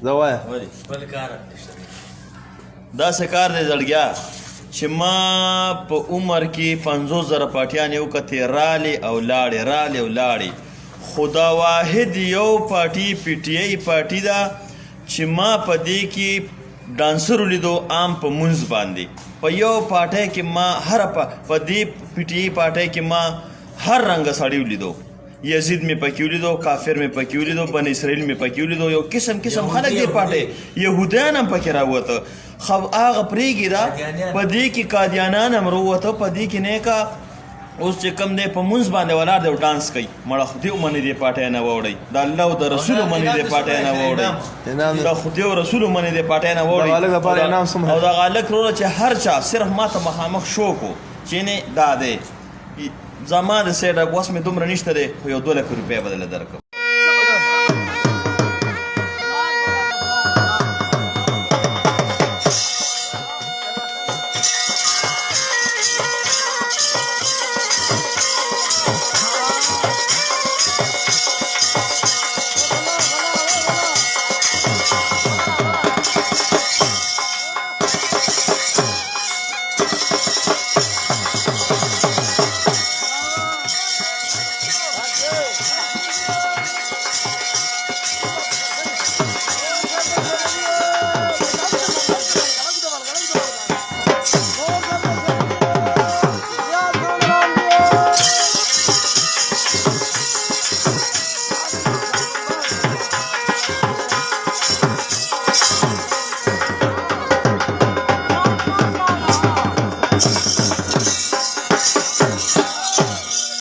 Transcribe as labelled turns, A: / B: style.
A: زه وایه داسې کار دی زړګیا چې ما په عمر کې 50,000 پاټیانې وکتې رالې او لاړې خو دا واحد یو پارټي پی ټي آی پارټي ده چې ما په دې کې ډانسر ولیدو عام په منځ باندې په یو پارټۍ کې ما په دې پی ټي آی پارټۍ کې ما هر رنګه سړی ولیدو یزید مې پکې ولیدو کافر مې پکې ولیدو بن اسرائیل مې پکې ولیدو یو قسم خلک دې پارټۍ یهودیان هم پکې راووته هغه پرېږي دا په دې کې قادیانان هم راووته په دې کې نیکه اوس چې کم دی په منځ باندې ولاړ دی او ډانس کوي مړه خدای ومنې دې پارټۍ نه واوړئ د الله او د رسول ومنې دې پارټۍ نه واوړئ د خدای او رسول ومنې دې پارټۍ نه واوړئ او د هغه هلک وروره چې هر چا صرف ما ته مخامخ شوق و چې نه دا دی زما د سیډ وس مې دومره نشته دی خو یو 2 لک روپۍ به درله درکړم